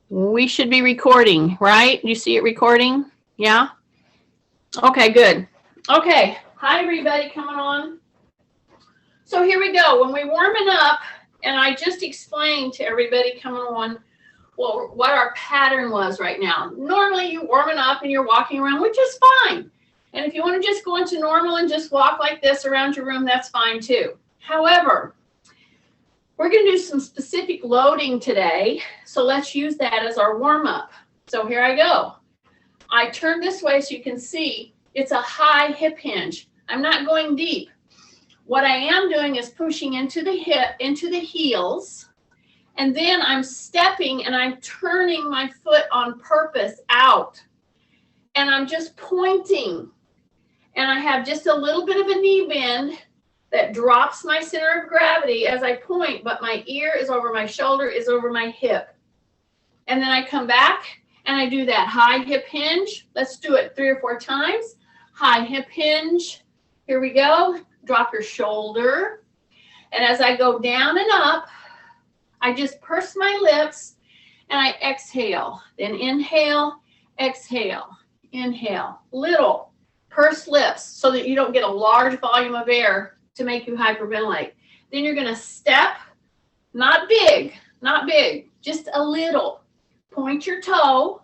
We should be recording, right? You see it recording? Yeah? Okay, good. Okay. Hi, everybody coming on. So here we go. When we're warming up, and I just explained to everybody coming on what our pattern was right now. Normally, you're warming up and you're walking around, which is fine. And if you want to just go into normal and just walk like this around your room, that's fine too. However, we're going to do some specific loading today, so let's use that as our warm-up. So here I go. I turn this way so you can see it's a high hip hinge. I'm not going deep. What I am doing is pushing into the hip, into the heels, and then I'm stepping and I'm turning my foot on purpose out. And I'm just pointing. And I have just a little bit of a knee bend that drops my center of gravity as I point, but my ear is over my shoulder, is over my hip. And then I come back and I do that high hip hinge. Let's do it 3 or 4 times. High hip hinge. Here we go. Drop your shoulder. And as I go down and up, I just purse my lips and I exhale. Then inhale, exhale, inhale. Little purse lips so that you don't get a large volume of air to make you hyperventilate. Then you're going to step, not big, just a little. Point your toe,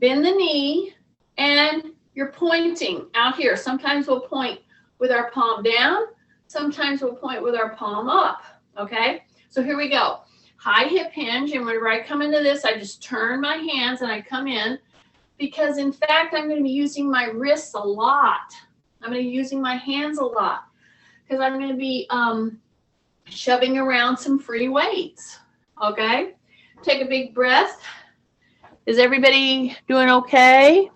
bend the knee, and you're pointing out here. Sometimes we'll point with our palm down. Sometimes we'll point with our palm up, okay? So here we go. High hip hinge, and whenever I come into this, I just turn my hands and I come in because, in fact, I'm going to be using my wrists a lot. I'm going to be using my hands a lot because I'm going to be shoving around some free weights, okay? Take a big breath. Is everybody doing okay?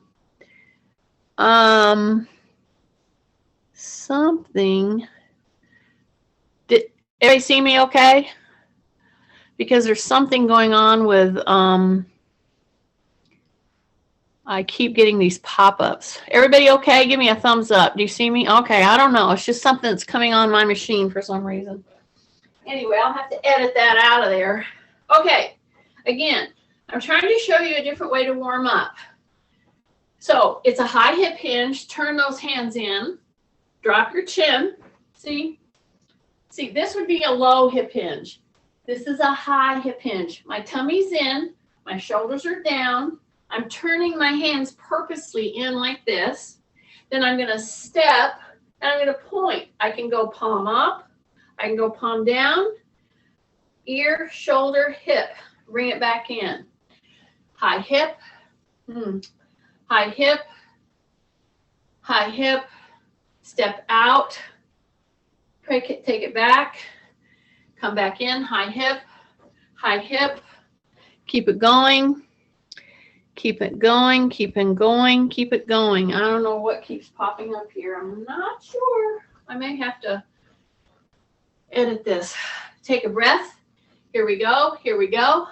Something. Did everybody see me okay? Because there's something going on with, I keep getting these pop-ups. Everybody okay? Give me a thumbs up. Do you see me? Okay, I don't know. It's just something that's coming on my machine for some reason. Anyway, I'll have to edit that out of there. Okay, again, I'm trying to show you a different way to warm up. So it's a high hip hinge. Turn those hands in. Drop your chin. See, this would be a low hip hinge. This is a high hip hinge. My tummy's in. My shoulders are down. I'm turning my hands purposely in like this. Then I'm going to step and I'm going to point. I can go palm up. I can go palm down. Ear, shoulder, hip. Bring it back in. High hip. High hip. High hip. Step out. Take it back. Come back in. High hip. High hip. Keep it going. Keep it going, keep it going, keep it going. I don't know what keeps popping up here. I'm not sure. I may have to edit this. Take a breath. Here we go. Here we go.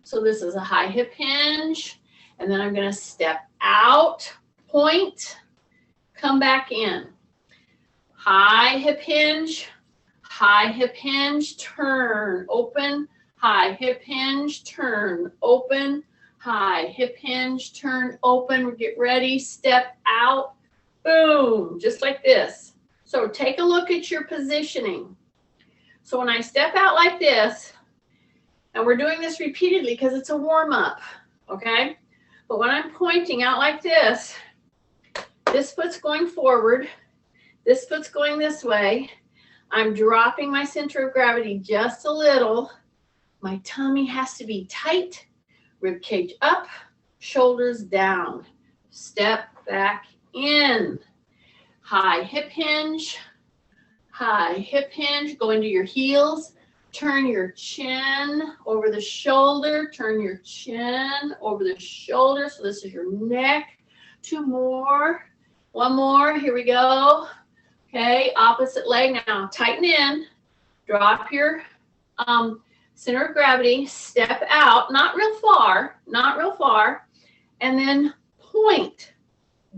So this is a high hip hinge. And then I'm going to step out, point, come back in. High hip hinge, turn, open, high hip hinge, turn, open, high hip hinge, turn, open, get ready, step out, boom, just like this. So take a look at your positioning. So when I step out like this, and we're doing this repeatedly because it's a warm-up, okay? But when I'm pointing out like this foot's going forward, this foot's going this way, I'm dropping my center of gravity just a little. My tummy has to be tight. Rib cage up, shoulders down. Step back in. High hip hinge, go into your heels. Turn your chin over the shoulder. Turn your chin over the shoulder. So this is your neck. 2 more. 1 more. Here we go. Okay, opposite leg now. Tighten in. Drop your center of gravity, step out, not real far, and then point.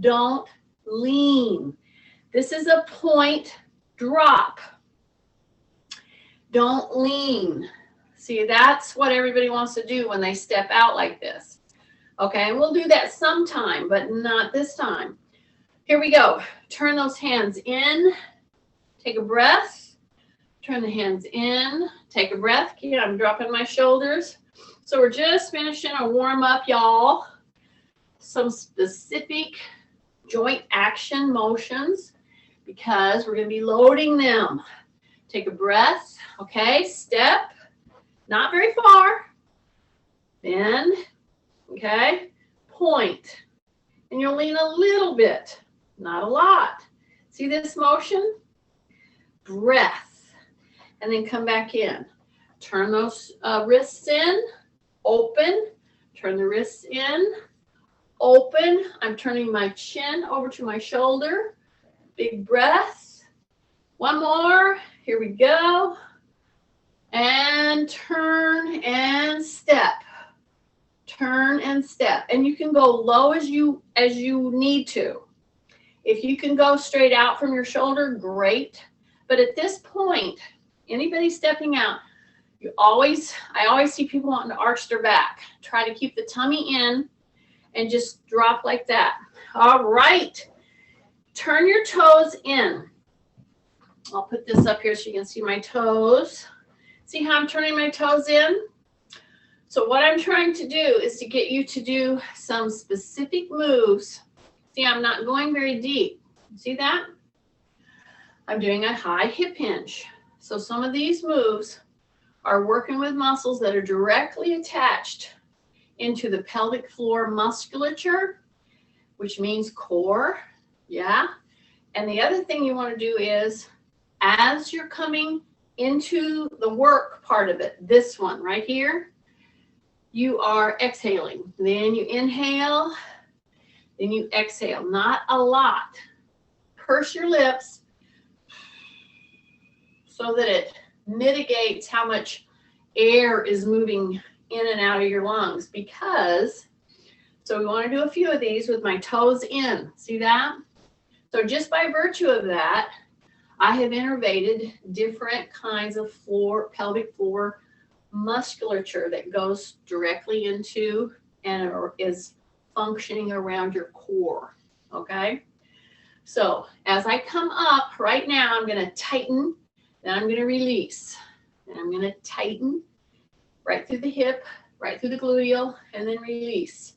Don't lean. This is a point drop. Don't lean. See, that's what everybody wants to do when they step out like this. Okay, and we'll do that sometime, but not this time. Here we go. Turn those hands in. Take a breath. Turn the hands in. Take a breath. Yeah, I'm dropping my shoulders. So we're just finishing a warm up, y'all. Some specific joint action motions because we're going to be loading them. Take a breath. Okay, step. Not very far. Bend. Okay, point. And you'll lean a little bit, not a lot. See this motion? Breath. And then come back in. Turn those wrists in, open. Turn the wrists in, open. I'm turning my chin over to my shoulder. Big breath. One more. Here we go. And turn and step. Turn and step. And you can go low as you need to. If you can go straight out from your shoulder, great. But at this point, anybody stepping out, I always see people wanting to arch their back. Try to keep the tummy in and just drop like that. All right. Turn your toes in. I'll put this up here so you can see my toes. See how I'm turning my toes in? So what I'm trying to do is to get you to do some specific moves. See, I'm not going very deep. See that? I'm doing a high hip hinge. So some of these moves are working with muscles that are directly attached into the pelvic floor musculature, which means core. Yeah. And the other thing you want to do is, as you're coming into the work part of it, this one right here, you are exhaling. Then you inhale, then you exhale. Not a lot. Purse your lips so that it mitigates how much air is moving in and out of your lungs. So we want to do a few of these with my toes in. See that? So just by virtue of that, I have innervated different kinds of pelvic floor musculature that goes directly into and is functioning around your core. Okay? So as I come up right now, I'm going to tighten, then I'm going to release. And I'm going to tighten right through the hip, right through the gluteal, and then release.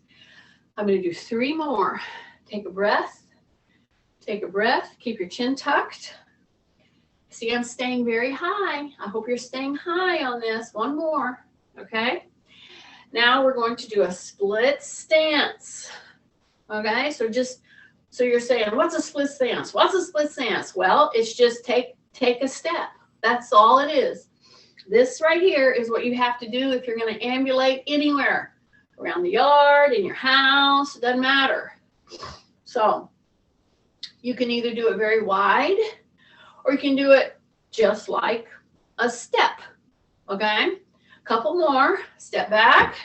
I'm going to do 3 more. Take a breath. Take a breath. Keep your chin tucked. See, I'm staying very high. I hope you're staying high on this. 1 more. Okay? Now we're going to do a split stance. Okay? So you're saying, what's a split stance? What's a split stance? Well, it's just take a step. That's all it is. This right here is what you have to do if you're going to ambulate anywhere. Around the yard, in your house, it doesn't matter. So you can either do it very wide, or you can do it just like a step. Okay? Couple more. Step back.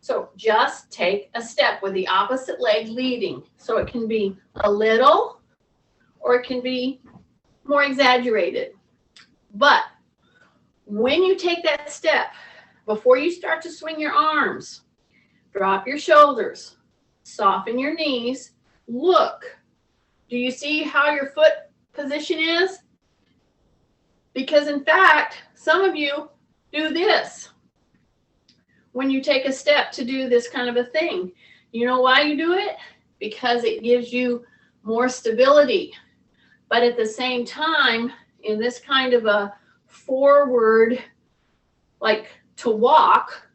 So just take a step with the opposite leg leading. So it can be a little, or it can be more exaggerated. But when you take that step, before you start to swing your arms, drop your shoulders, soften your knees, look. Do you see how your foot position is? Because in fact, some of you do this when you take a step to do this kind of a thing. You know why you do it? Because it gives you more stability. But at the same time, in this kind of a forward, like to walk,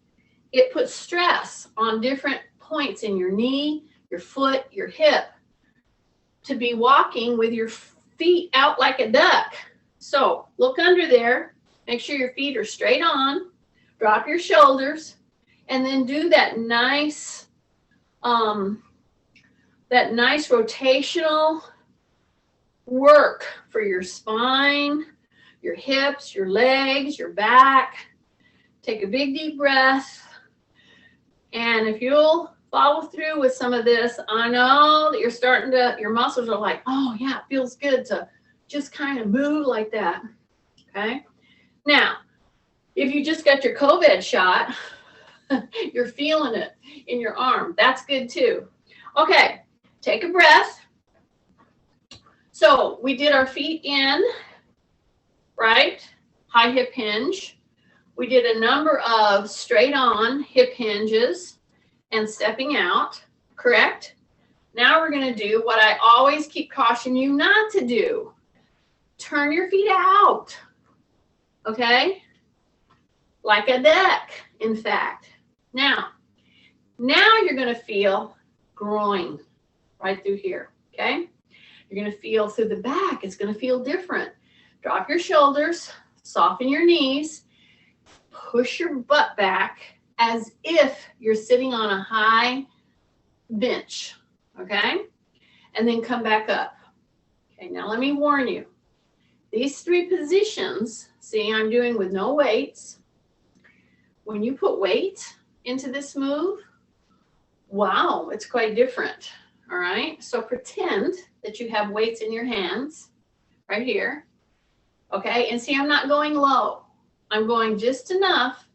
it puts stress on different points in your knee, your foot, your hip, to be walking with your feet out like a duck. So look under there, make sure your feet are straight on, drop your shoulders, and then do that nice rotational work for your spine, your hips, your legs, your back. Take a big deep breath. And if you'll follow through with some of this, I know that your muscles are like, oh yeah, it feels good to just kind of move like that. Okay. Now, If you just got your COVID shot, you're feeling it in your arm. That's good too. Okay, take a breath. So we did our feet in, right? High hip hinge. We did a number of straight on hip hinges and stepping out, correct? Now we're going to do what I always keep cautioning you not to do. Turn your feet out, okay? Like a duck, in fact. Now you're going to feel groin right through here, okay? You're going to feel through the back. It's going to feel different. Drop your shoulders, soften your knees, push your butt back as if you're sitting on a high bench, okay? And then come back up. Okay, now let me warn you. These three positions, see, I'm doing with no weights. When you put weight into this move, wow, it's quite different, all right? So pretend that you have weights in your hands right here, okay? And see, I'm not going low. I'm going just enough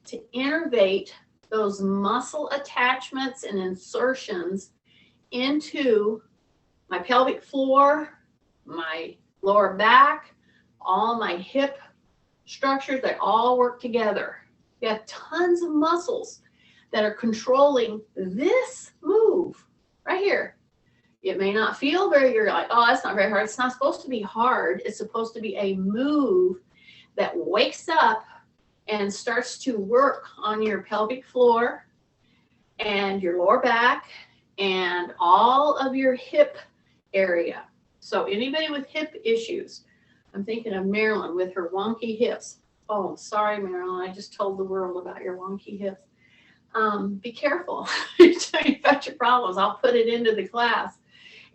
to innervate those muscle attachments and insertions into my pelvic floor, my lower back, all my hip structures. They all work together. You have tons of muscles that are controlling this move right here. It may not feel very, you're like, oh, that's not very hard. It's not supposed to be hard. It's supposed to be a move that wakes up and starts to work on your pelvic floor and your lower back and all of your hip area. So anybody with hip issues, I'm thinking of Marilyn with her wonky hips. Oh, sorry, Marilyn, I just told the world about your wonky hips. Be careful. Tell me about your problems. I'll put it into the class.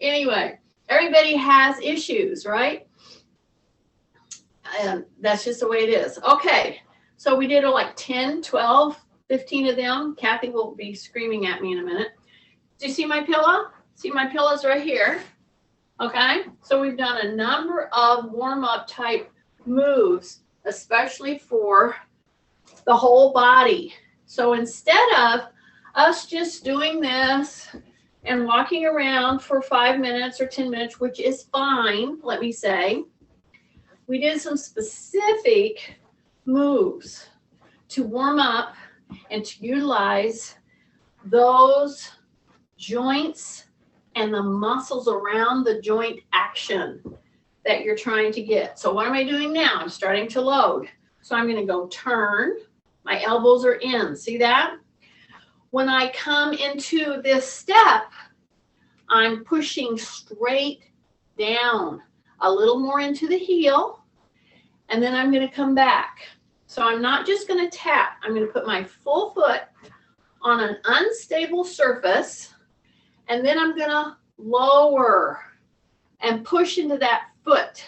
Anyway, everybody has issues, right? And that's just the way it is. Okay, so we did like 10, 12, 15 of them. Kathy will be screaming at me in a minute. Do you see my pillow? See, my pillow's right here. Okay, so we've done a number of warm-up type moves, especially for the whole body. So instead of us just doing this and walking around for 5 minutes or 10 minutes, which is fine, let me say, we did some specific moves to warm up and to utilize those joints and the muscles around the joint action that you're trying to get. So what am I doing now? I'm starting to load. So I'm going to go turn. My elbows are in. See that? When I come into this step, I'm pushing straight down, a little more into the heel, and then I'm going to come back. So I'm not just going to tap. I'm going to put my full foot on an unstable surface, and then I'm going to lower and push into that foot,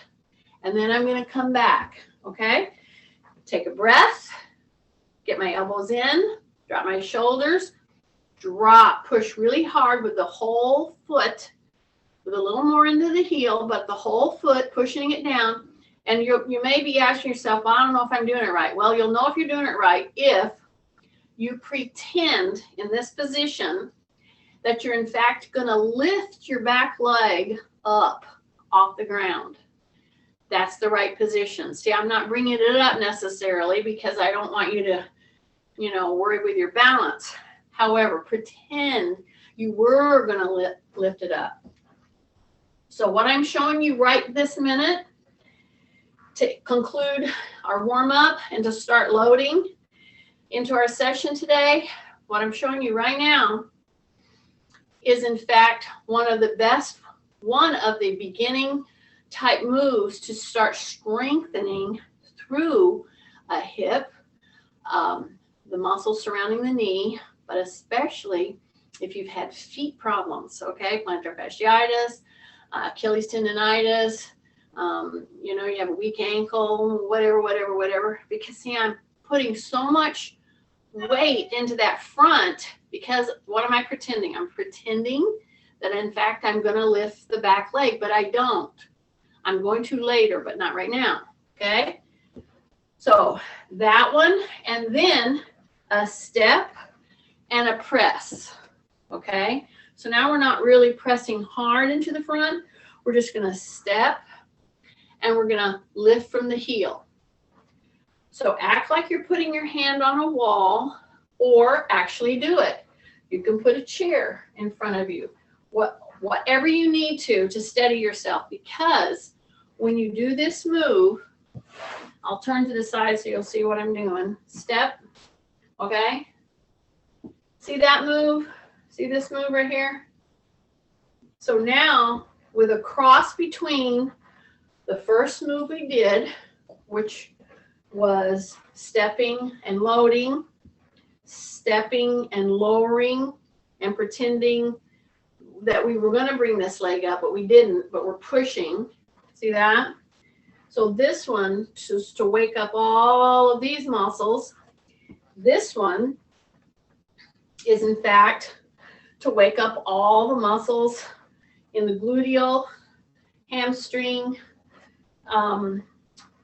and then I'm going to come back, okay? Take a breath, get my elbows in, drop my shoulders, drop, push really hard with the whole foot, with a little more into the heel, but the whole foot, pushing it down. And you may be asking yourself, well, I don't know if I'm doing it right. Well, you'll know if you're doing it right if you pretend in this position that you're in fact going to lift your back leg up off the ground. That's the right position. See, I'm not bringing it up necessarily because I don't want you to, worry with your balance. However, pretend you were going to lift it up. So what I'm showing you right this minute to conclude our warm-up and to start loading into our session today, what I'm showing you right now is in fact one of the beginning type moves to start strengthening through a hip, the muscles surrounding the knee, but especially if you've had feet problems, okay, plantar fasciitis, Achilles tendonitis, you have a weak ankle, whatever, because see, I'm putting so much weight into that front because what am I pretending? I'm pretending that in fact I'm going to lift the back leg, but I don't. I'm going to later, but not right now, okay? So that one, and then a step and a press. Okay, so now we're not really pressing hard into the front. We're just going to step and we're going to lift from the heel. So act like you're putting your hand on a wall, or actually do it. You can put a chair in front of you, whatever you need to steady yourself, because when you do this move, I'll turn to the side so you'll see what I'm doing. Step, okay? See that move? See this move right here? So now, with a cross between the first move we did, which was stepping and loading, stepping and lowering, and pretending that we were going to bring this leg up, but we didn't, but we're pushing. See that? So this one is to wake up all of these muscles. This one is, in fact, to wake up all the muscles in the gluteal, hamstring,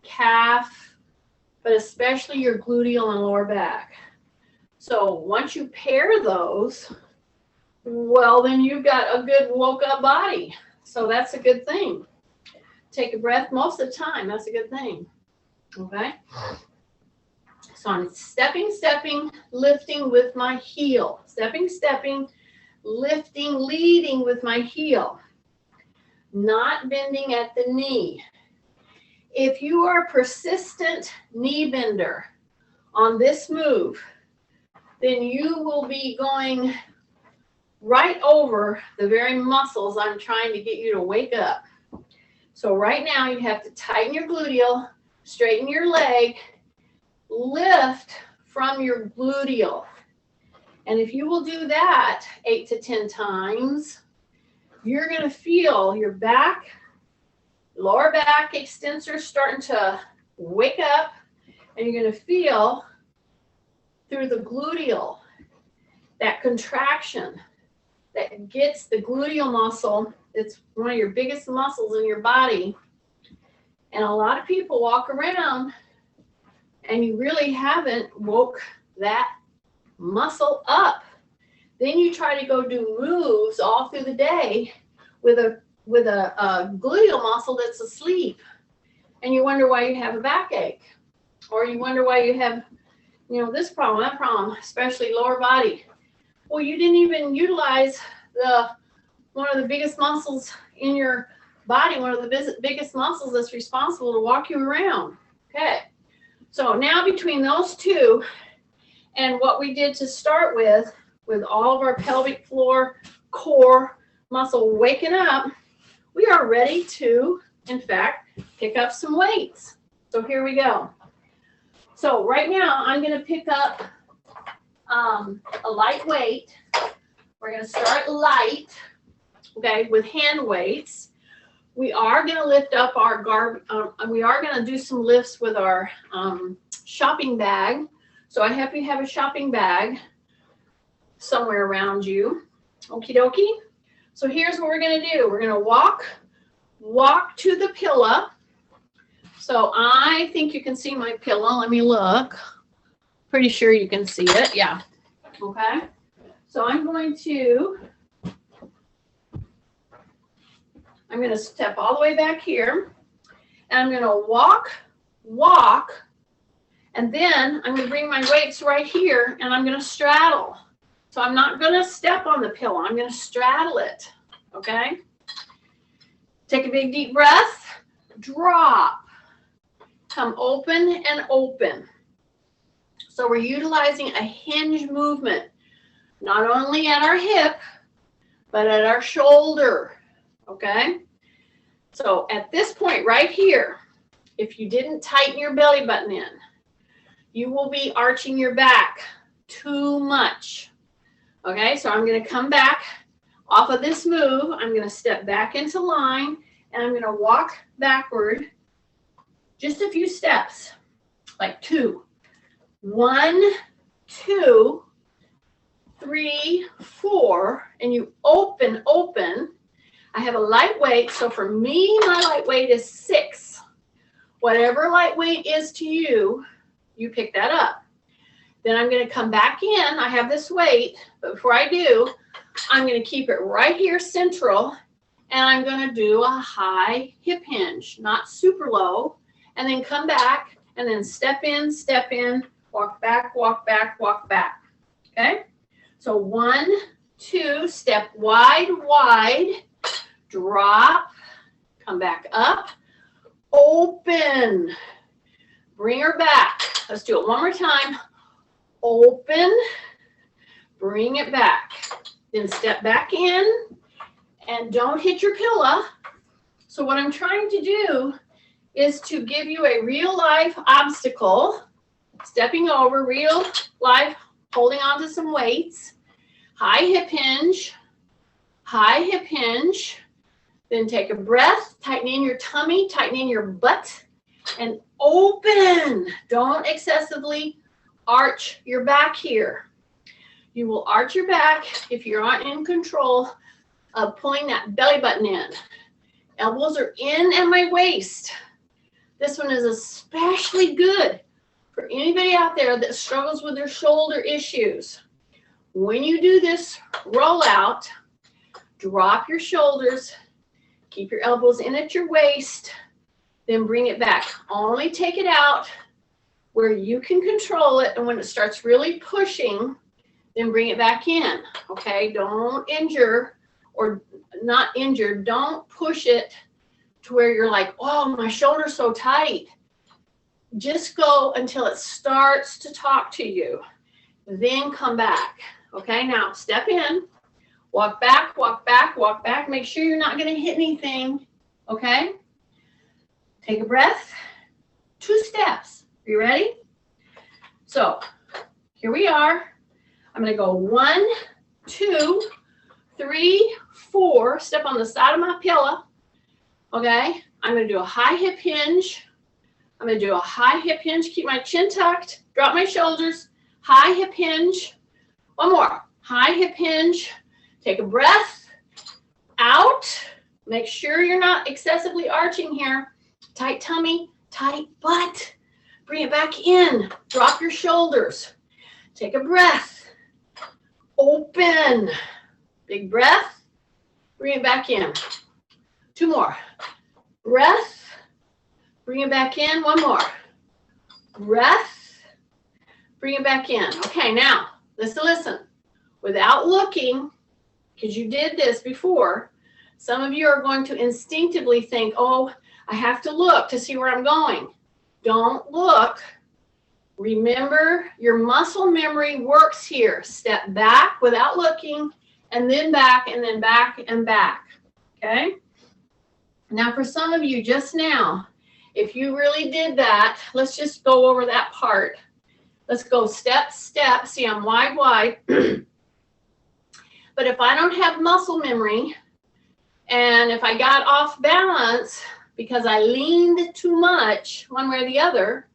calf, but especially your gluteal and lower back. So once you pair those, well, then you've got a good woke up body. So that's a good thing. Take a breath most of the time. That's a good thing. Okay? So I'm stepping, lifting with my heel. Stepping, lifting, leading with my heel. Not bending at the knee. If you are a persistent knee bender on this move, then you will be going right over the very muscles I'm trying to get you to wake up. So right now you have to tighten your gluteal, straighten your leg, lift from your gluteal. And if you will do that 8 to 10 times, you're going to feel your back, lower back extensors starting to wake up, and you're going to feel through the gluteal that contraction that gets the gluteal muscle. It's one of your biggest muscles in your body. And a lot of people walk around and you really haven't woke that muscle up. Then you try to go do moves all through the day with a gluteal muscle that's asleep. And you wonder why you have a backache. Or you wonder why you have, this problem, that problem, especially lower body. Well, you didn't even utilize one of the biggest muscles in your body, one of the biggest muscles that's responsible to walk you around. Okay, so now between those two and what we did to start with all of our pelvic floor, core muscle waking up, we are ready to, in fact, pick up some weights. So here we go. So right now I'm going to pick up a light weight. We're going to start light, okay, with hand weights. We are going to lift up our we are going to do some lifts with our shopping bag. So I hope you have a shopping bag somewhere around you. Okie dokie. So here's what we're going to do. We're going to walk to the pillow. So I think you can see my pillow. Let me look. Pretty sure you can see it. Yeah. Okay. So I'm going to step all the way back here, and I'm going to walk, and then I'm going to bring my weights right here, and I'm going to straddle. So I'm not going to step on the pillow. I'm going to straddle it. Okay. Take a big deep breath. Drop. Come open and open. So we're utilizing a hinge movement, not only at our hip, but at our shoulder, okay? So at this point right here, if you didn't tighten your belly button in, you will be arching your back too much, okay? So I'm going to come back off of this move. I'm going to step back into line, and I'm going to walk backward just a few steps, like 2. 1, 2, 3, 4, and you open. I have a light weight, so for me, my light weight is 6. Whatever lightweight is to you, you pick that up. Then I'm going to come back in. I have this weight, but before I do, I'm going to keep it right here central, and I'm going to do a high hip hinge, not super low, and then come back and then step in, walk back, walk back, walk back. Okay? So 1, 2, step wide, wide, drop, come back up, open, bring her back. Let's do it one more time. Open, bring it back. Then step back in and don't hit your pillow. So what I'm trying to do is to give you a real life obstacle, stepping over, real life, holding on to some weights, high hip hinge, then take a breath, tighten in your tummy, tighten in your butt, and open. Don't excessively arch your back here. You will arch your back if you're not in control of pulling that belly button in. Elbows are in at my waist. This one is especially good for anybody out there that struggles with their shoulder issues. When you do this rollout, drop your shoulders, keep your elbows in at your waist, then bring it back. Only take it out where you can control it, and when it starts really pushing, then bring it back in, okay? Don't injure or not injure. Don't push it to where you're like, oh, my shoulder's so tight. Just go until it starts to talk to you. Then come back, okay? Now, step in, walk back, walk back, walk back. Make sure you're not gonna hit anything, okay? Take a breath, 2 steps. Are you ready? So here we are. I'm going to go 1, 2, 3, 4. Step on the side of my pillow. Okay. I'm going to do a high hip hinge. I'm going to do a high hip hinge. Keep my chin tucked. Drop my shoulders. High hip hinge. One more. High hip hinge. Take a breath. Out. Make sure you're not excessively arching here. Tight tummy. Tight butt. Bring it back in. Drop your shoulders. Take a breath. Open. Big breath. Bring it back in. 2 more. Breath. Bring it back in. 1 more. Breath. Bring it back in. Okay, now, listen. Without looking, because you did this before, some of you are going to instinctively think, oh, I have to look to see where I'm going. Don't look. Remember, your muscle memory works here. Step back without looking, and then back, and then back, and back. Okay? Now, for some of you just now, if you really did that, let's just go over that part. Let's go step, step. See, I'm wide, wide. But if I don't have muscle memory, and if I got off balance, because I leaned too much one way or the other,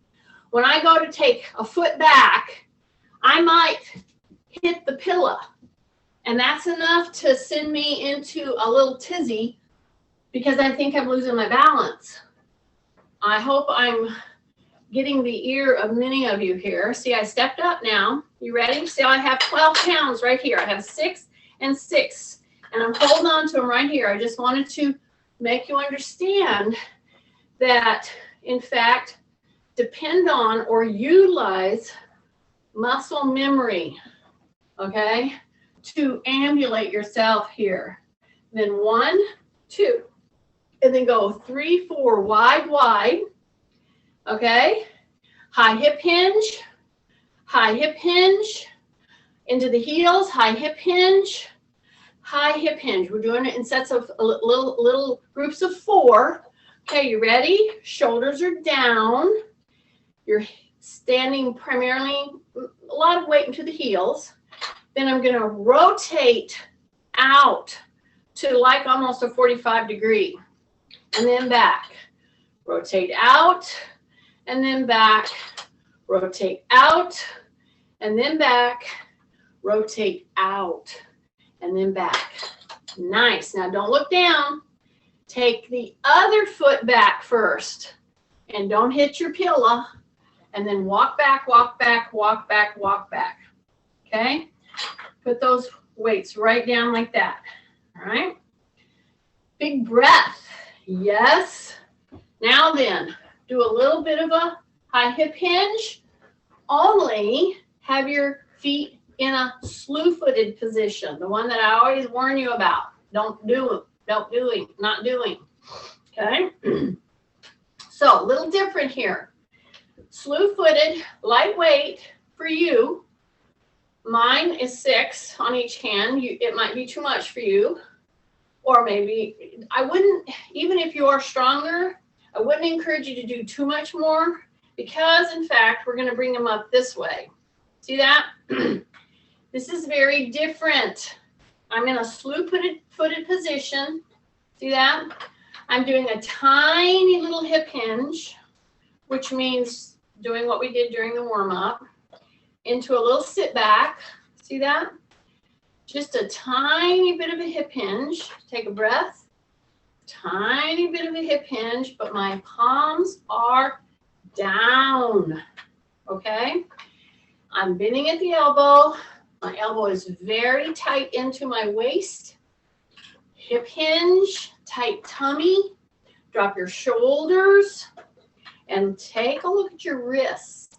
when I go to take a foot back, I might hit the pillow. And that's enough to send me into a little tizzy because I think I'm losing my balance. I hope I'm getting the ear of many of you here. See, I stepped up now. You ready? See, I have 12 pounds right here. I have 6 and 6. And I'm holding on to them right here. I just wanted to make you understand that, in fact, depend on or utilize muscle memory, okay, to ambulate yourself here. Then 1, 2, and then go 3, 4, wide, wide, okay? High hip hinge, into the heels, high hip hinge, high hip hinge. We're doing it in sets of little groups of 4. Okay, you ready? Shoulders are down. You're standing primarily, a lot of weight into the heels. Then I'm going to rotate out to like almost a 45 degree. And then back. Rotate out, and then back. Rotate out, and then back. Rotate out, and then back. Nice. Now don't look down. Take the other foot back first. And don't hit your pillow. And then walk back, walk back, walk back, walk back. Okay? Put those weights right down like that. All right? Big breath. Yes. Now then, do a little bit of a high hip hinge. Only have your feet in a slew-footed position, the one that I always warn you about. Not doing. Okay? So, a little different here. Slew-footed, lightweight for you. Mine is 6 on each hand. It might be too much for you. Or maybe, I wouldn't, even if you are stronger, I wouldn't encourage you to do too much more because, in fact, we're going to bring them up this way. See that? This is very different. I'm in a slew-footed position. See that? I'm doing a tiny little hip hinge, which means doing what we did during the warm-up, into a little sit back. See that? Just a tiny bit of a hip hinge. Take a breath. Tiny bit of a hip hinge, but my palms are down. Okay? I'm bending at the elbow. My elbow is very tight into my waist. Hip hinge, tight tummy. Drop your shoulders and take a look at your wrists.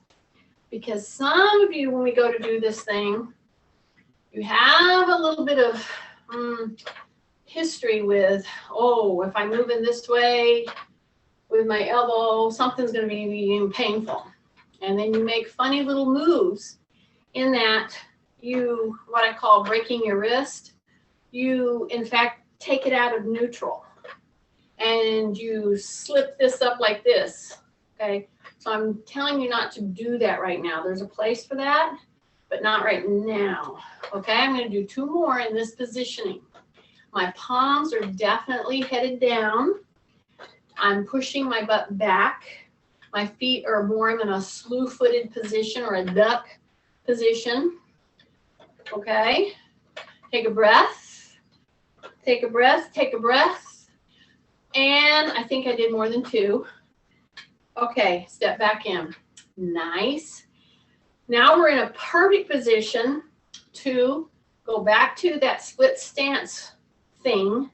Because some of you, when we go to do this thing, you have a little bit of history with, oh, if I move in this way with my elbow, something's going to be painful. And then you make funny little moves in that you, what I call breaking your wrist, you, in fact, take it out of neutral. And you slip this up like this, okay? So I'm telling you not to do that right now. There's a place for that, but not right now, okay? I'm going to do 2 more in this positioning. My palms are definitely headed down. I'm pushing my butt back. My feet are more in a slew-footed position or a duck position, okay? Take a breath. Take a breath. Take a breath. And I think I did more than 2. Okay, step back in. Nice. Now we're in a perfect position to go back to that split stance thing,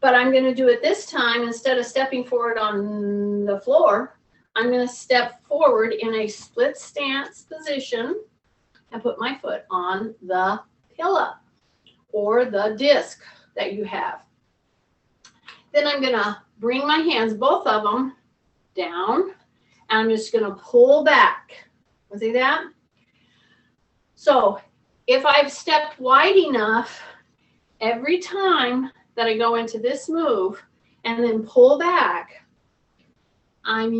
but I'm going to do it this time. Instead of stepping forward on the floor, I'm going to step forward in a split stance position and put my foot on the pillow or the disc that you have. Then I'm going to bring my hands, both of them, down, and I'm just going to pull back. See that? So if I've stepped wide enough, every time that I go into this move and then pull back, I'm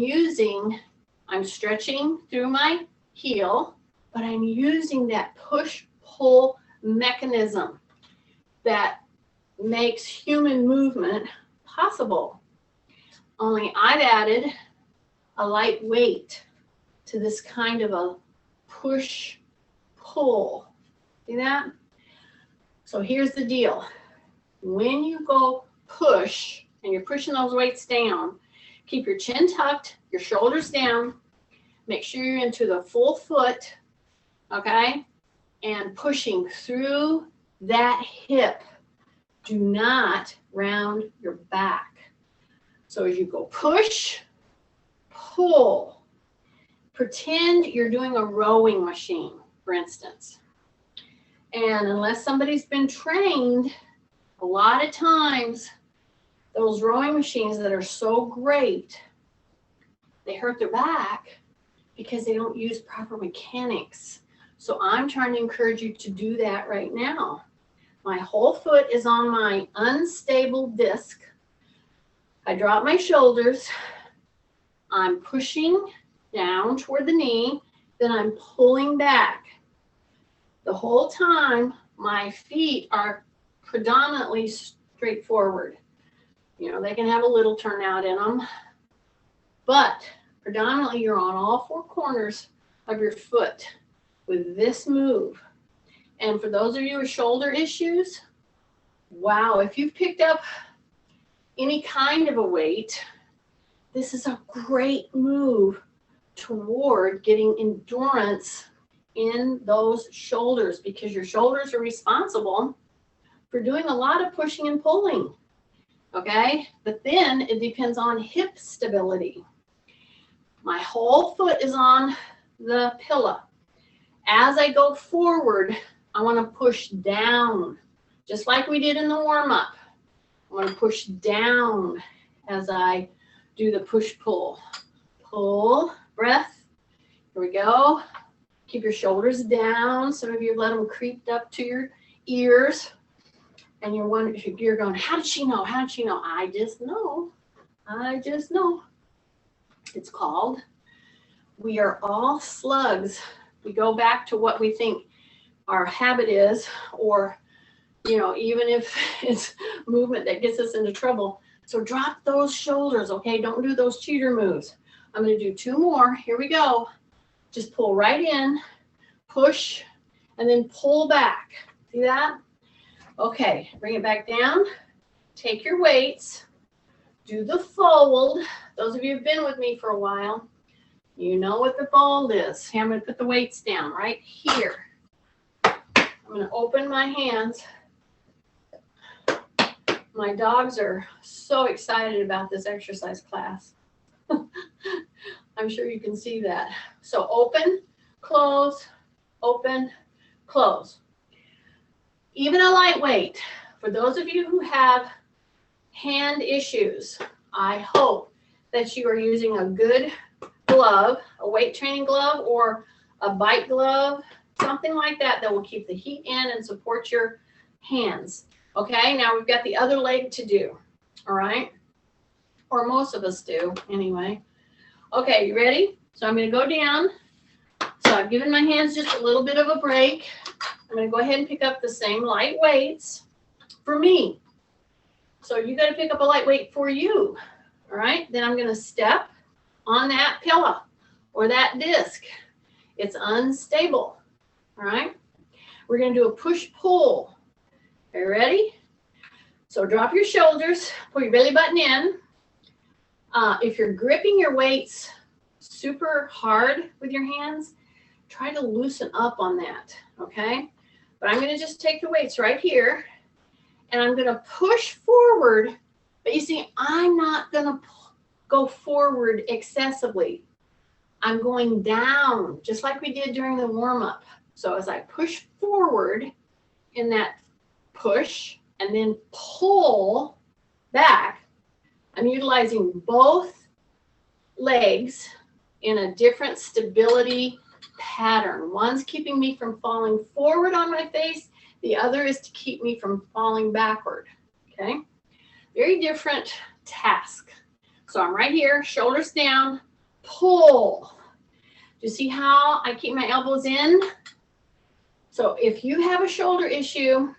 stretching through my heel, but I'm using that push-pull mechanism that makes human movement possible. Only I've added a light weight to this kind of a push-pull. See that? So here's the deal. When you go push and you're pushing those weights down, keep your chin tucked, your shoulders down. Make sure you're into the full foot, okay? And pushing through that hip. Do not round your back. So as you go push, pull. Pretend you're doing a rowing machine, for instance. And unless somebody's been trained, a lot of times, those rowing machines that are so great, they hurt their back because they don't use proper mechanics. So I'm trying to encourage you to do that right now. My whole foot is on my unstable disc. I drop my shoulders. I'm pushing down toward the knee. Then I'm pulling back. The whole time, my feet are predominantly straight forward. You know, they can have a little turnout in them, but predominantly you're on all 4 corners of your foot with this move. And for those of you with shoulder issues, wow, if you've picked up any kind of a weight, this is a great move toward getting endurance in those shoulders, because your shoulders are responsible for doing a lot of pushing and pulling. Okay, but then it depends on hip stability. My whole foot is on the pillow. As I go forward, I want to push down, just like we did in the warm-up. I want to push down as I do the push-pull. Pull, breath. Here we go. Keep your shoulders down. Some of you let them creep up to your ears. And you're wondering, you're going, how did she know? How did she know? I just know. I just know. It's called, we are all slugs. We go back to what we think our habit is, or, you know, even if it's movement that gets us into trouble. So drop those shoulders, okay? Don't do those cheater moves. I'm going to do 2 more. Here we go. Just pull right in, push, and then pull back. See that? Okay, bring it back down. Take your weights. Do the fold. Those of you who've been with me for a while, you know what the fold is. Okay, I'm going to put the weights down right here. I'm going to open my hands. My dogs are so excited about this exercise class. I'm sure you can see that. So open, close, open, close. Even a lightweight. For those of you who have hand issues, I hope that you are using a good glove, a weight training glove or a bite glove, something like that that will keep the heat in and support your hands. Okay, now we've got the other leg to do. All right, or most of us do anyway. Okay, you ready? So I'm going to go down. So I've given my hands just a little bit of a break. I'm going to go ahead and pick up the same light weights for me. So you got to pick up a light weight for you. All right, then I'm going to step on that pillow or that disc. It's unstable. All right, we're going to do a push-pull. Are you ready? So drop your shoulders, pull your belly button in. If you're gripping your weights super hard with your hands, try to loosen up on that, okay? But I'm going to just take the weights right here, and I'm going to push forward. But you see, I'm not going to go forward excessively. I'm going down, just like we did during the warm-up. So as I push forward in that push and then pull back, I'm utilizing both legs in a different stability pattern. One's keeping me from falling forward on my face. The other is to keep me from falling backward. Okay? Very different task. So I'm right here, shoulders down, pull. Do you see how I keep my elbows in? So if you have a shoulder issue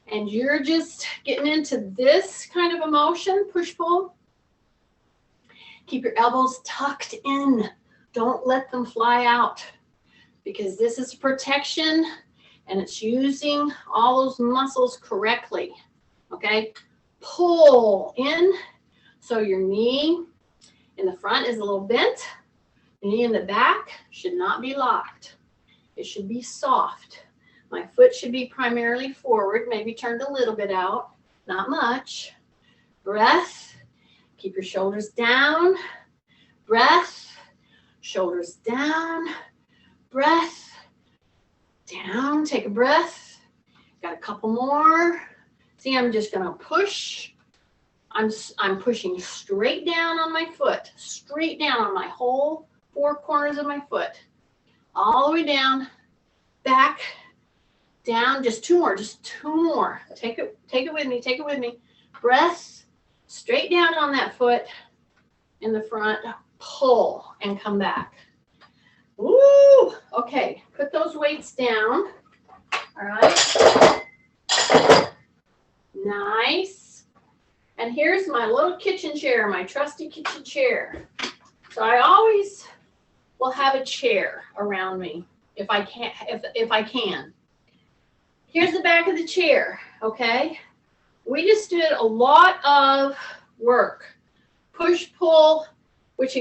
and you're just getting into this kind of emotion, push-pull, keep your elbows tucked in. Don't let them fly out, because this is protection and it's using all those muscles correctly. Okay? Pull in. So your knee in the front is a little bent. The knee in the back should not be locked. It should be soft. My foot should be primarily forward, maybe turned a little bit out, not much. Breath. Keep your shoulders down. Breath. Shoulders down. Breath. Down. Take a breath. Got a couple more. See, I'm just going to push. I'm pushing straight down on my foot, straight down on my whole 4 corners of my foot, all the way down, back, down. Just 2 more, just 2 more. Take it with me, take it with me. Breath, straight down on that foot in the front, pull and come back. Woo! Okay, put those weights down. All right. Nice. And here's my little kitchen chair, my trusty kitchen chair. So I always will have a chair around me if I can. Here's the back of the chair, okay? We just did a lot of work push-pull, which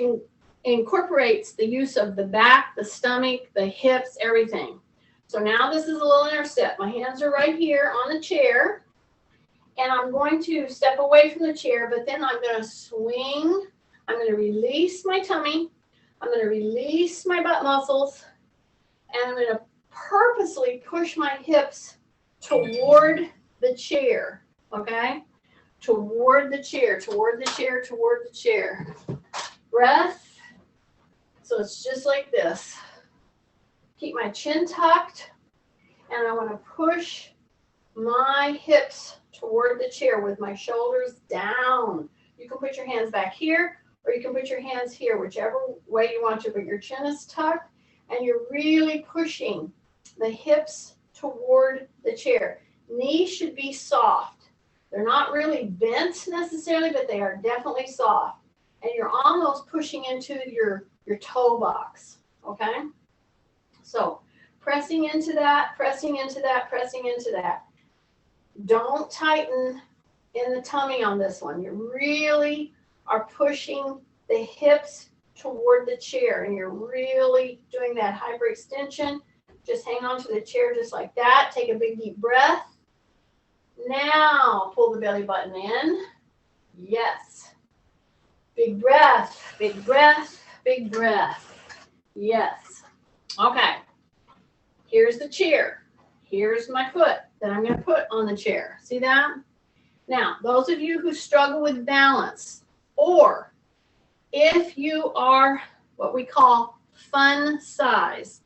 incorporates the use of the back, the stomach, the hips, everything. So now this is a little intercept. My hands are right here on the chair, and I'm going to step away from the chair, but then I'm going to swing. I'm going to release my tummy. I'm going to release my butt muscles, and I'm going to purposely push my hips toward the chair, okay? Toward the chair, toward the chair, toward the chair. Breath. So it's just like this. Keep my chin tucked, and I want to push my hips toward the chair with my shoulders down. You can put your hands back here, or you can put your hands here, whichever way you want to, but your chin is tucked, and you're really pushing the hips toward the chair. Knees should be soft. They're not really bent necessarily, but they are definitely soft. And you're almost pushing into your toe box, okay? So pressing into that, pressing into that, pressing into that. Don't tighten in the tummy on this one. You really are pushing the hips toward the chair, and you're really doing that hyperextension. Just hang on to the chair just like that. Take a big deep breath. Now pull the belly button in. Yes. Big breath, big breath, big breath. Yes. Okay. Here's the chair. Here's my foot that I'm going to put on the chair. See that? Now, those of you who struggle with balance, or if you are what we call fun size,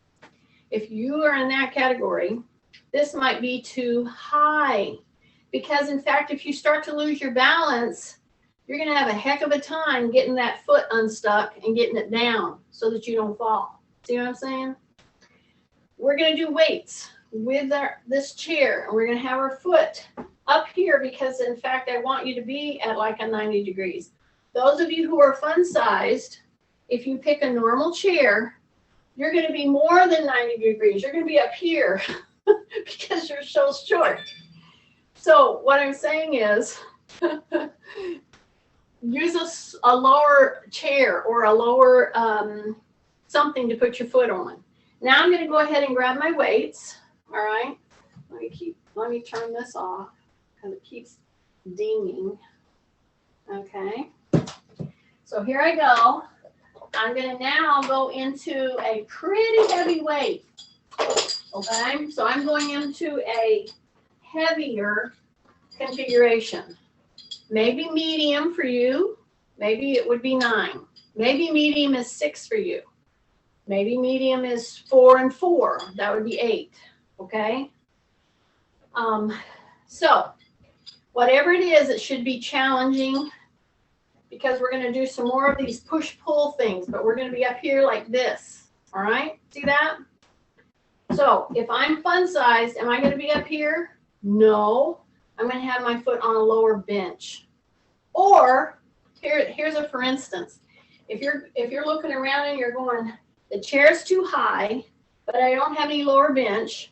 if you are in that category, this might be too high. Because in fact, if you start to lose your balance, you're going to have a heck of a time getting that foot unstuck and getting it down so that you don't fall. See what I'm saying? We're going to do weights with this chair, and we're going to have our foot up here because, in fact, I want you to be at like a 90 degrees. Those of you who are fun-sized, if you pick a normal chair, you're going to be more than 90 degrees. You're going to be up here because you're so short. So what I'm saying is use a lower chair or a lower something to put your foot on. Now I'm going to go ahead and grab my weights. All right. Let me turn this off because it keeps dinging. Okay. So here I go. I'm going to now go into a pretty heavy weight. Okay. So I'm going into a heavier configuration. Maybe medium for you. Maybe it would be 9. Maybe medium is 6 for you. Maybe medium is 4 and 4. That would be 8. Okay. So whatever it is, it should be challenging because we're going to do some more of these push-pull things, but we're going to be up here like this. All right. See that? So if I'm fun-sized, am I going to be up here? No. I'm going to have my foot on a lower bench. Or here's a for instance. If you're looking around and you're going, the chair's too high, but I don't have any lower bench,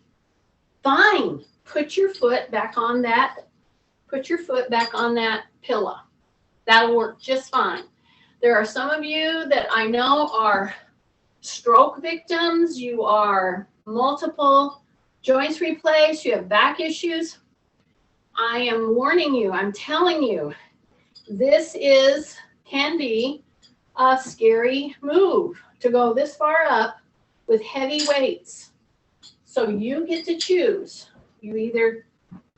fine. Put your foot back on that. Put your foot back on that pillow. That'll work just fine. There are some of you that I know are stroke victims. You are multiple joints replaced. You have back issues. I am warning you. I'm telling you, this can be a scary move to go this far up with heavy weights. So you get to choose. You either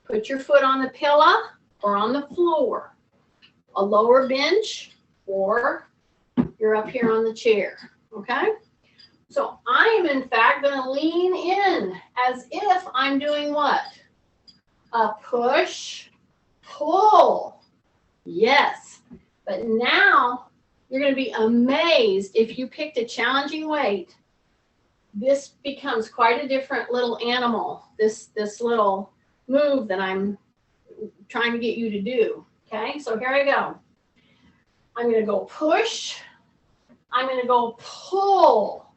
put your foot on the pillow or on the floor, a lower bench, or you're up here on the chair. Okay? So I am in fact going to lean in as if I'm doing what? A push, pull. Yes. But now you're going to be amazed if you picked a challenging weight. This becomes quite a different little animal, this little move that I'm trying to get you to do. Okay, so here I go. I'm going to go push. I'm going to go pull.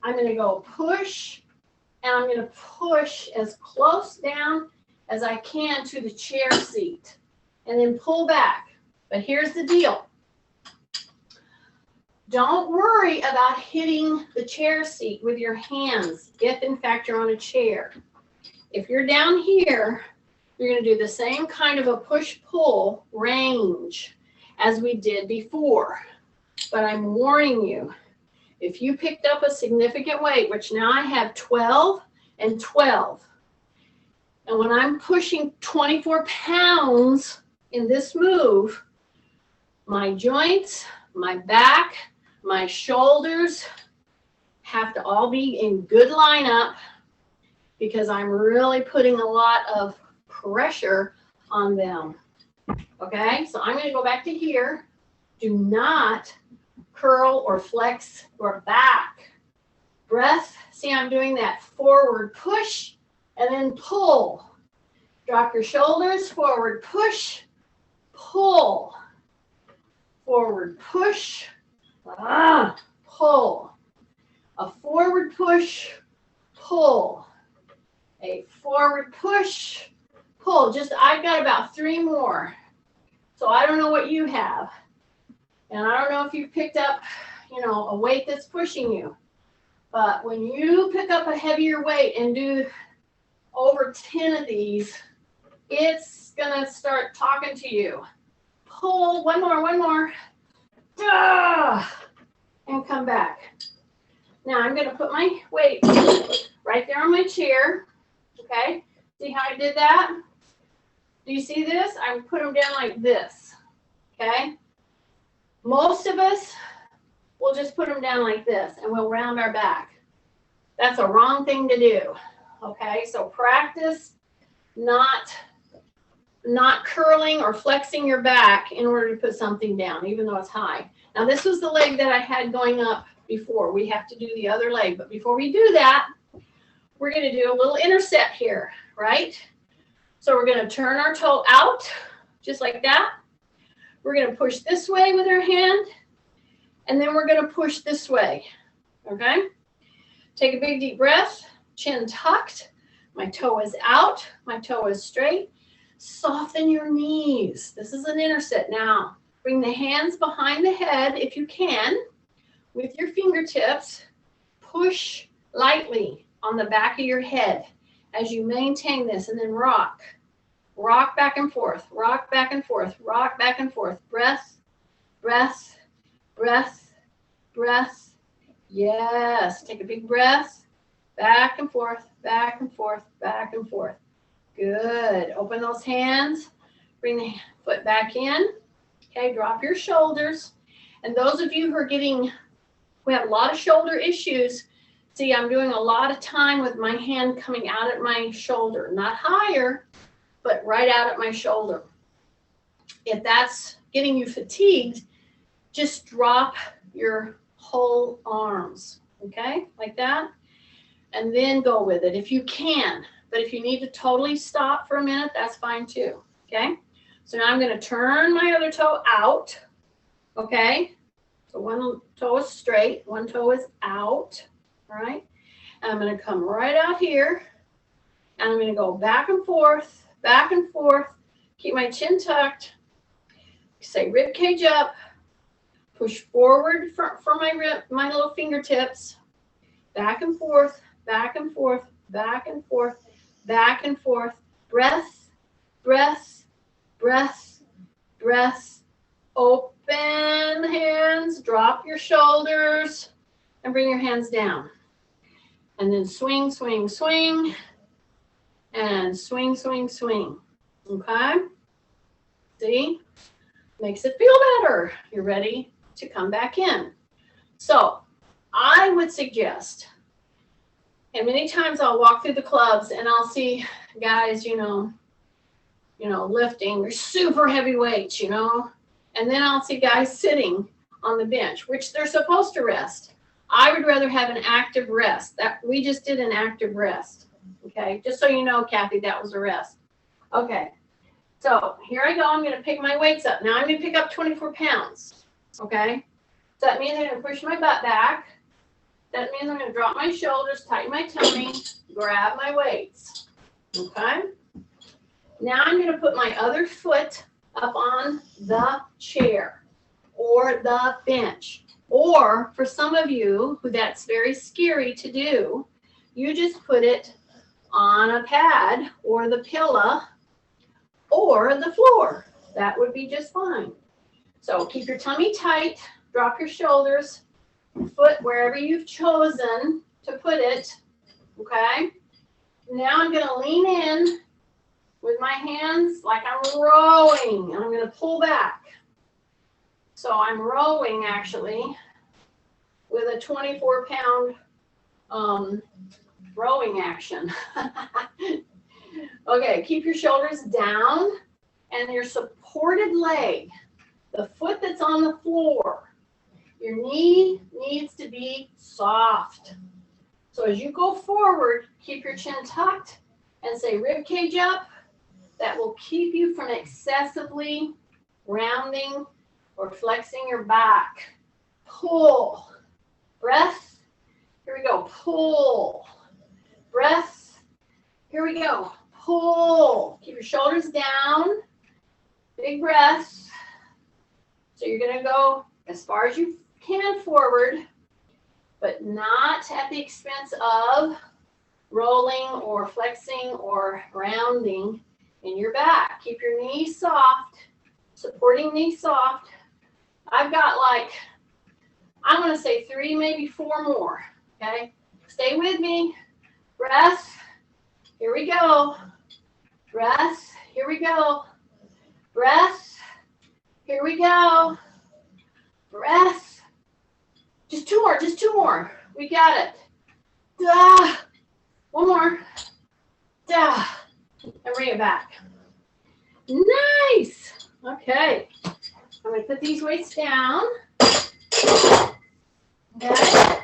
I'm going to go push. And I'm going to push as close down as I can to the chair seat. And then pull back. But here's the deal. Don't worry about hitting the chair seat with your hands if, in fact, you're on a chair. If you're down here, you're going to do the same kind of a push-pull range as we did before. But I'm warning you, if you picked up a significant weight, which now I have 12 and 12, and when I'm pushing 24 pounds in this move, my joints, my back, my shoulders have to all be in good lineup because I'm really putting a lot of pressure on them. Okay, so I'm going to go back to here. Do not curl or flex your back. Breath. See, I'm doing that forward push and then pull. Drop your shoulders, forward push, pull. Forward push, pull. A forward push, pull. A forward push, pull. I've got about 3 more. So I don't know what you have. And I don't know if you've picked up, a weight that's pushing you. But when you pick up a heavier weight and do over 10 of these, it's going to start talking to you. Pull, one more. Duh! And come back. Now I'm going to put my weight right there on my chair. Okay? See how I did that? Do you see this? I put them down like this. Okay? Most of us will just put them down like this and we'll round our back. That's a wrong thing to do. Okay? So practice not curling or flexing your back in order to put something down, even though it's high. Now, this was the leg that I had going up before. We have to do the other leg. But before we do that, we're going to do a little interset here, right? So we're going to turn our toe out, just like that. We're going to push this way with our hand, and then we're going to push this way, okay? Take a big deep breath, chin tucked. My toe is out, my toe is straight. Soften your knees. This is an interset. Now, bring the hands behind the head if you can. With your fingertips, push lightly on the back of your head as you maintain this, and then rock. Rock back and forth, rock back and forth, rock back and forth. Breath, breath, breath, breath. Yes, take a big breath. Back and forth, back and forth, back and forth. Good. Open those hands. Bring the foot back in. Okay, drop your shoulders. And those of you who have a lot of shoulder issues, see, I'm doing a lot of time with my hand coming out at my shoulder. Not higher, but right out at my shoulder. If that's getting you fatigued, just drop your whole arms, okay, like that, and then go with it if you can. But if you need to totally stop for a minute, that's fine too, okay? So now I'm going to turn my other toe out, okay? So one toe is straight, one toe is out, all right? And I'm going to come right out here, and I'm going to go back and forth, keep my chin tucked, say rib cage up, push forward for my little fingertips, back and forth, back and forth, back and forth, back and forth, breath, breath, breath, breath, open hands, drop your shoulders, and bring your hands down. And then swing, swing, swing, and swing, swing, swing. Okay? See? Makes it feel better. You're ready to come back in. So I would suggest, and many times I'll walk through the clubs and I'll see guys, lifting, they're super heavy weights, and then I'll see guys sitting on the bench, which they're supposed to rest. I would rather have an active rest. That we just did an active rest. Okay, just so you know, Kathy, that was a rest. Okay, so here I go. I'm going to pick my weights up. Now I'm going to pick up 24 pounds. Okay, so that means I'm going to push my butt back. That means I'm going to drop my shoulders, tighten my tummy, grab my weights. Okay, now I'm going to put my other foot up on the chair or the bench. Or for some of you who that's very scary to do, you just put it on a pad or the pillow or the floor. That would be just fine. So keep your tummy tight, drop your shoulders, foot wherever you've chosen to put it, okay? Now I'm going to lean in with my hands like I'm rowing, and I'm going to pull back. So I'm rowing actually with a 24-pound rowing action. Okay, keep your shoulders down and your supported leg, the foot that's on the floor, your knee needs to be soft. So as you go forward, keep your chin tucked and say rib cage up. That will keep you from excessively rounding or flexing your back. Pull. Breath. Here we go. Pull. Breath. Here we go. Pull. Keep your shoulders down. Big breath. So you're going to go as far as you can forward, but not at the expense of rolling or flexing or rounding in your back. Keep your knees soft, supporting knees soft. I've got like, I'm going to say 3, maybe 4 more, okay? Stay with me. Breath. Here we go. Breath. Here we go. Breath. Here we go. Breath. Just 2 more, just 2 more. We got it. Da. 1 more. Da. And bring it back. Nice. Okay. I'm going to put these weights down. Okay.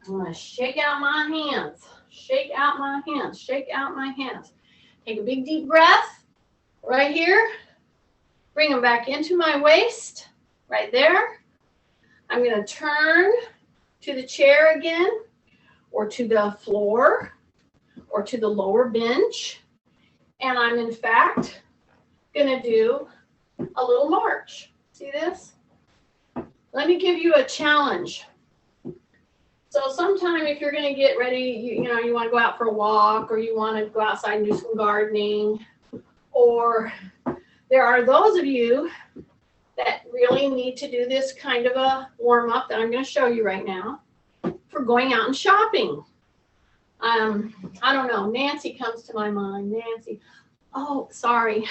I'm going to shake out my hands. Shake out my hands. Shake out my hands. Take a big deep breath right here. Bring them back into my waist right there. I'm going to turn to the chair again, or to the floor, or to the lower bench. And I'm, in fact, going to do a little march. See this? Let me give you a challenge. So sometime if you're going to get ready, you know, you want to go out for a walk, or you want to go outside and do some gardening, or there are those of you that really need to do this kind of a warm-up that I'm going to show you right now for going out and shopping. I don't know. Nancy comes to my mind. Nancy. Oh, sorry.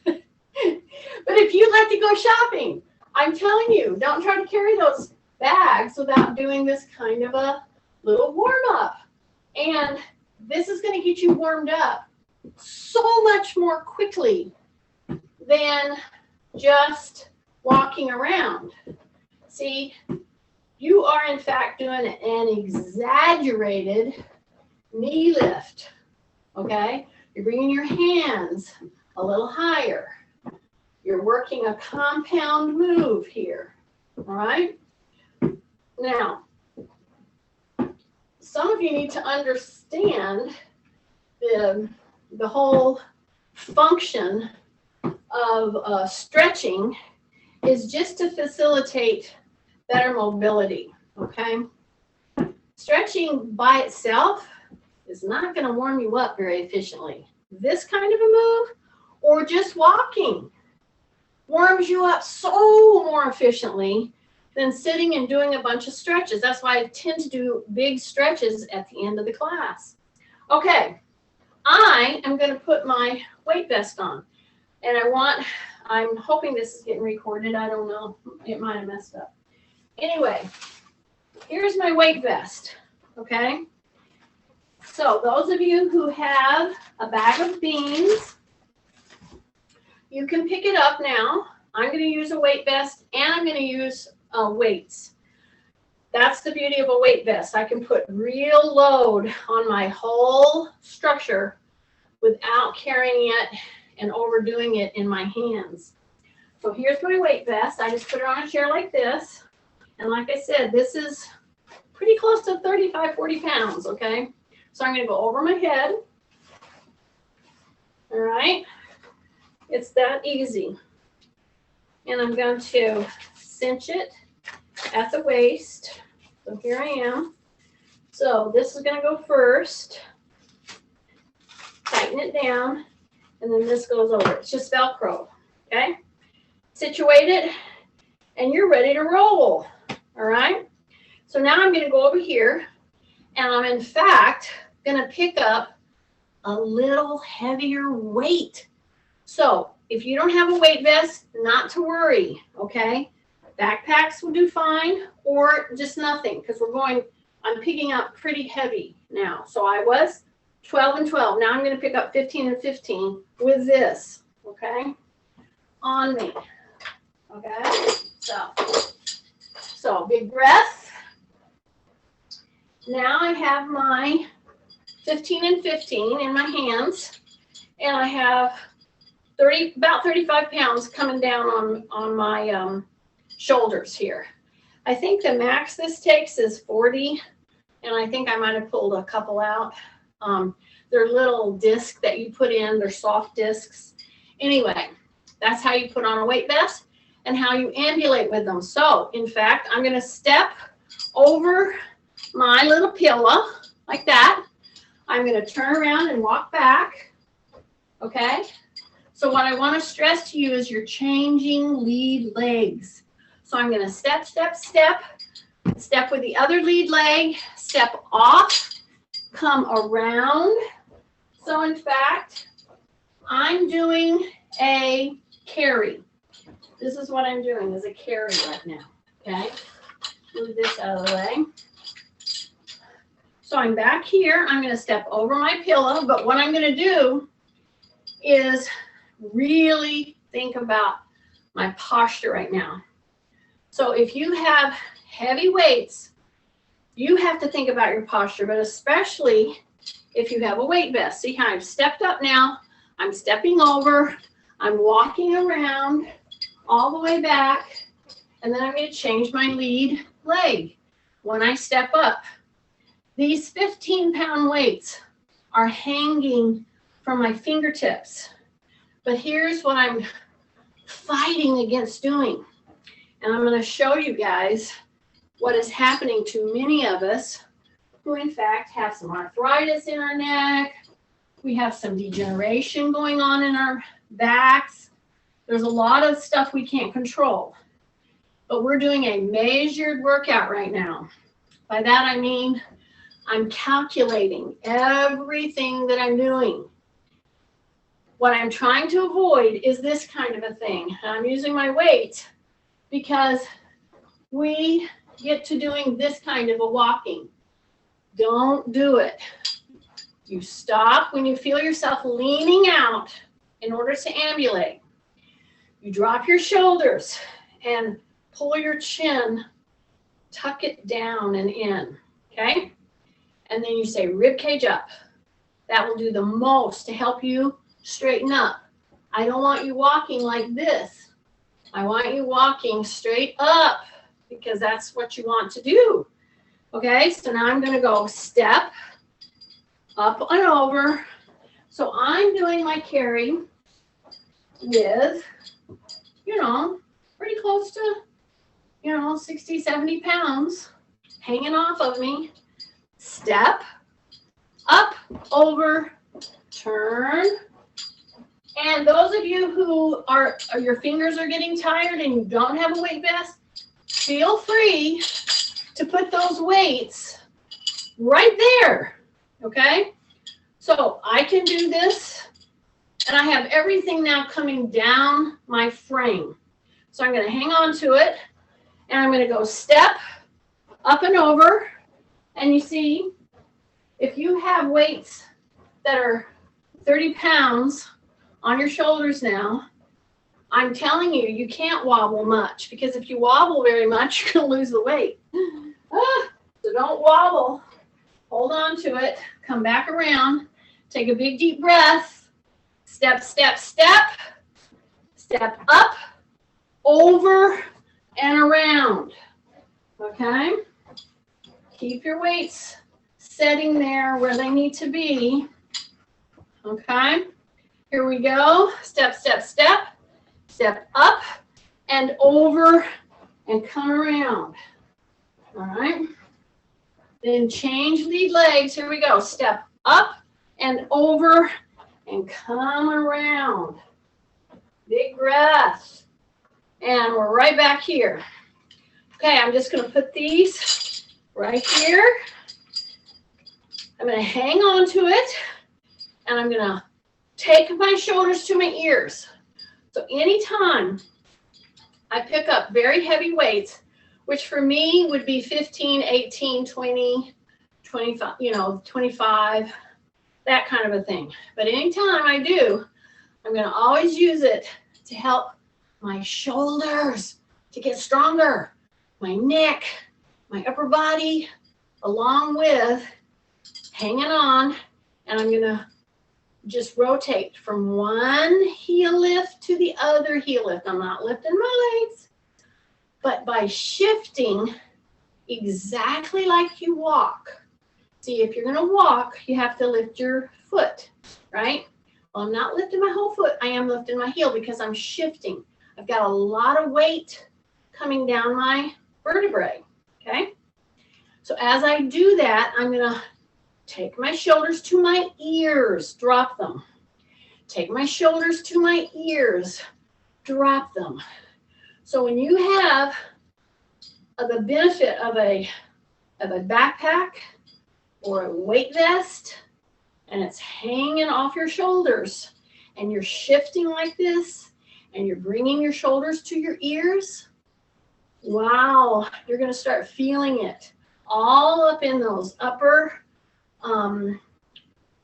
But if you'd like to go shopping, I'm telling you, don't try to carry those bags without doing this kind of a little warm-up. And this is going to get you warmed up so much more quickly than just walking around. See, you are in fact doing an exaggerated knee lift, okay? You're bringing your hands a little higher. You're working a compound move here, all right? Now, some of you need to understand the whole function of stretching is just to facilitate better mobility, okay? Stretching by itself is not going to warm you up very efficiently. This kind of a move, or just walking, warms you up so more efficiently than sitting and doing a bunch of stretches. That's why I tend to do big stretches at the end of the class. Okay, I am going to put my weight vest on, and I'm hoping this is getting recorded. I don't know. It might have messed up. Anyway, here's my weight vest, okay? So those of you who have a bag of beans, you can pick it up now. I'm going to use a weight vest, and I'm going to use weights. That's the beauty of a weight vest. I can put real load on my whole structure without carrying it and overdoing it in my hands. So here's my weight vest. I just put it on a chair like this. And like I said, this is pretty close to 35, 40 pounds, okay? So I'm going to go over my head. All right. It's that easy. And I'm going to cinch it at the waist. So here I am. So this is going to go first. Tighten it down, and then this goes over. It's just Velcro, okay? Situate it, and you're ready to roll, all right? So now I'm going to go over here, and I'm, in fact, going to pick up a little heavier weight. So if you don't have a weight vest, not to worry, okay? Backpacks will do fine, or just nothing, because I'm picking up pretty heavy now. So I was 12 and 12. Now I'm going to pick up 15 and 15 with this, okay, on me, okay? So big breath. Now I have my 15 and 15 in my hands, and I have about 35 pounds coming down on my shoulders here. I think the max this takes is 40, and I think I might have pulled a couple out. They're little discs that you put in. They're soft discs. Anyway, that's how you put on a weight vest and how you ambulate with them. So, in fact, I'm going to step over my little pillow like that. I'm going to turn around and walk back. Okay? So what I want to stress to you is you're changing lead legs. So I'm going to step, step, step, step with the other lead leg, step off, come around. So in fact, I'm doing a carry. This is what I'm doing, is a carry right now, okay? Move this out of the way. So I'm back here. I'm going to step over my pillow, but what I'm going to do is really think about my posture right now. So if you have heavy weights, you have to think about your posture, but especially if you have a weight vest. See how I've stepped up now, I'm stepping over, I'm walking around all the way back, and then I'm going to change my lead leg when I step up. These 15-pound weights are hanging from my fingertips, but here's what I'm fighting against doing. And I'm going to show you guys what is happening to many of us who, in fact, have some arthritis in our neck. We have some degeneration going on in our backs. There's a lot of stuff we can't control. But we're doing a measured workout right now. By that, I mean I'm calculating everything that I'm doing. What I'm trying to avoid is this kind of a thing. I'm using my weight because we get to doing this kind of a walking. Don't do it. You stop when you feel yourself leaning out in order to ambulate. You drop your shoulders and pull your chin, tuck it down and in, okay? And then you say rib cage up. That will do the most to help you straighten up. I don't want you walking like this. I want you walking straight up because that's what you want to do. Okay, so now I'm going to go step up and over. So I'm doing my carry with, pretty close to, 60, 70 pounds hanging off of me. Step, up, over, turn. And those of you who your fingers are getting tired and you don't have a weight vest, feel free to put those weights right there, okay? So I can do this, and I have everything now coming down my frame. So I'm going to hang on to it, and I'm going to go step up and over. And you see, if you have weights that are 30 pounds on your shoulders now, I'm telling you, you can't wobble much, because if you wobble very much, you're going to lose the weight. So don't wobble. Hold on to it. Come back around. Take a big deep breath. Step, step, step. Step up, over, and around. Okay? Keep your weights setting there where they need to be. Okay? Here we go. Step, step, step. Step up and over and come around. All right. Then change lead legs. Here we go. Step up and over and come around. Big breath. And we're right back here. Okay, I'm just going to put these right here. I'm going to hang on to it. And I'm going to take my shoulders to my ears. So anytime I pick up very heavy weights, which for me would be 15, 18, 20, 25, 25, that kind of a thing. But anytime I do, I'm going to always use it to help my shoulders to get stronger, my neck, my upper body, along with hanging on. And I'm going to just rotate from one heel lift to the other heel lift. I'm not lifting my legs, but by shifting exactly like you walk. See, if you're going to walk, you have to lift your foot, right? Well, I'm not lifting my whole foot. I am lifting my heel because I'm shifting. I've got a lot of weight coming down my vertebrae, okay? So as I do that, I'm going to take my shoulders to my ears, drop them. Take my shoulders to my ears, drop them. So when you have the benefit of a backpack or a weight vest and it's hanging off your shoulders and you're shifting like this and you're bringing your shoulders to your ears, wow, you're going to start feeling it all up in those upper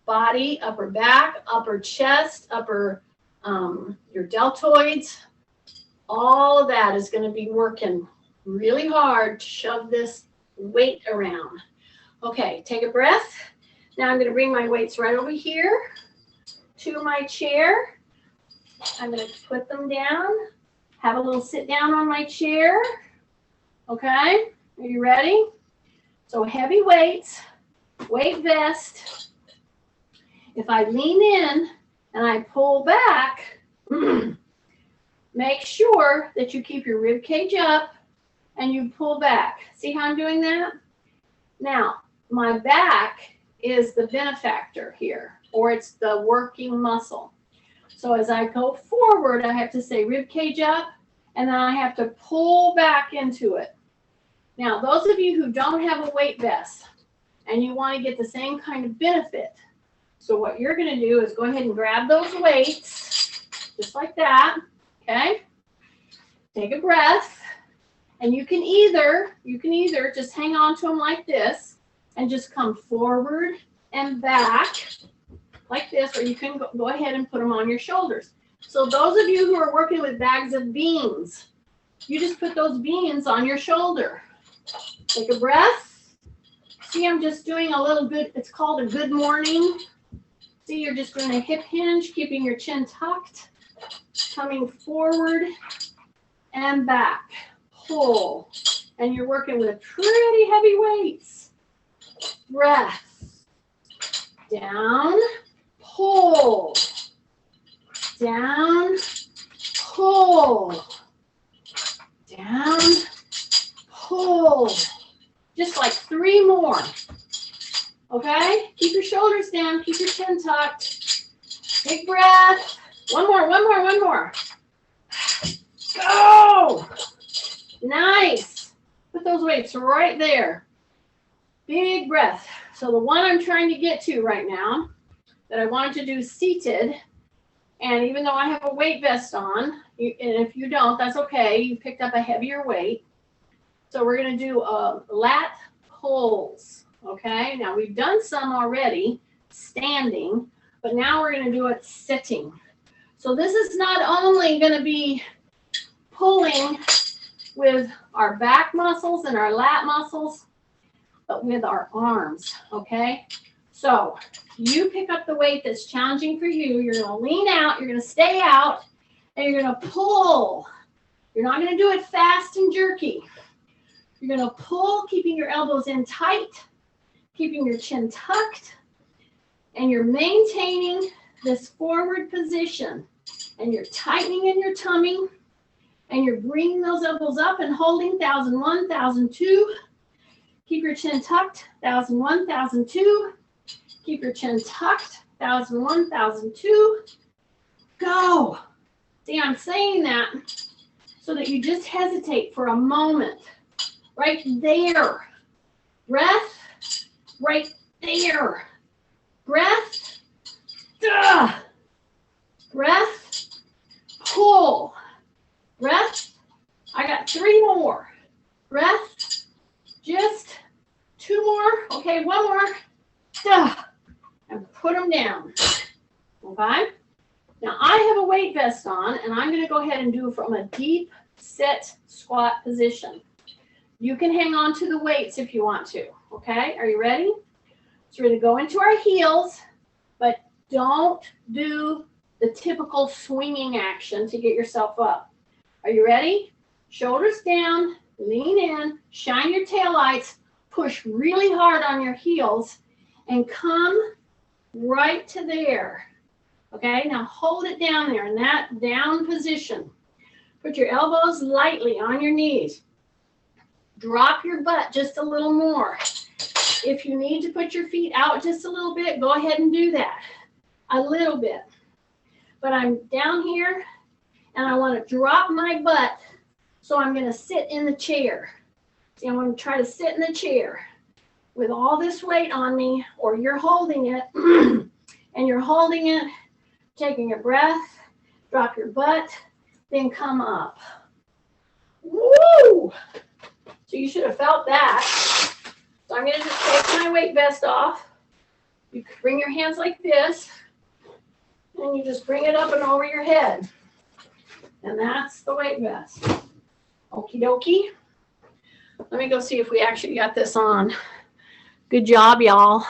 body, upper back, upper chest, upper your deltoids. All of that is going to be working really hard to shove this weight around. Okay, take a breath. Now I'm going to bring my weights right over here to my chair. I'm going to put them down, have a little sit down on my chair. Okay, are you ready? So heavy weights, weight vest. If I lean in and I pull back, make sure that you keep your rib cage up and you pull back. See how I'm doing that? Now, my back is the benefactor here, or it's the working muscle. So as I go forward, I have to say rib cage up, and then I have to pull back into it. Now, those of you who don't have a weight vest and you want to get the same kind of benefit, so what you're going to do is go ahead and grab those weights, just like that, okay? Take a breath, and you can either just hang on to them like this and just come forward and back like this, or you can go ahead and put them on your shoulders. So those of you who are working with bags of beans, you just put those beans on your shoulder. Take a breath. See, I'm just doing a little good, it's called a good morning. See, you're just doing a hip hinge, keeping your chin tucked, coming forward and back. Pull. And you're working with pretty heavy weights. Breath. Down, pull. Down, pull. Down, pull. Just like 3 more. Okay? Keep your shoulders down. Keep your chin tucked. Big breath. One more. Go! Nice. Put those weights right there. Big breath. So the one I'm trying to get to right now that I wanted to do seated, and even though I have a weight vest on, and if you don't, that's okay. You picked up a heavier weight. So we're going to do lat pulls. Okay, now we've done some already standing, but now we're going to do it sitting. So this is not only going to be pulling with our back muscles and our lat muscles, but with our arms, okay? So you pick up the weight that's challenging for you. You're going to lean out, you're going to stay out, and you're going to pull. You're not going to do it fast and jerky. You're going to pull, keeping your elbows in tight, keeping your chin tucked, and you're maintaining this forward position, and you're tightening in your tummy, and you're bringing those elbows up and holding 1001, 1002, Keep your chin tucked. 1001, 1002. Keep your chin tucked. 1001, 1002. Go. See, I'm saying that so that you just hesitate for a moment. Right there. Breath. Right there. Breath. Duh. Breath. Pull. Breath. I got 3 more. Breath. Just 2 more. Okay, 1 more. Duh. And put them down. Okay? Now I have a weight vest on, and I'm going to go ahead and do it from a deep set squat position. You can hang on to the weights if you want to. Okay? Are you ready? So we're going to go into our heels, but don't do the typical swinging action to get yourself up. Are you ready? Shoulders down, lean in, shine your taillights, push really hard on your heels, and come right to there. Okay, now hold it down there in that down position. Put your elbows lightly on your knees. Drop your butt just a little more. If you need to put your feet out just a little bit, go ahead and do that. A little bit. But I'm down here and I want to drop my butt, so I'm going to sit in the chair. See, I'm going to try to sit in the chair with all this weight on me, or you're holding it, and you're holding it, taking a breath, drop your butt, then come up. Woo! So you should have felt that. So I'm going to just take my weight vest off. You bring your hands like this, and you just bring it up and over your head. And that's the weight vest. Okie dokie. Let me go see if we actually got this on. Good job, y'all.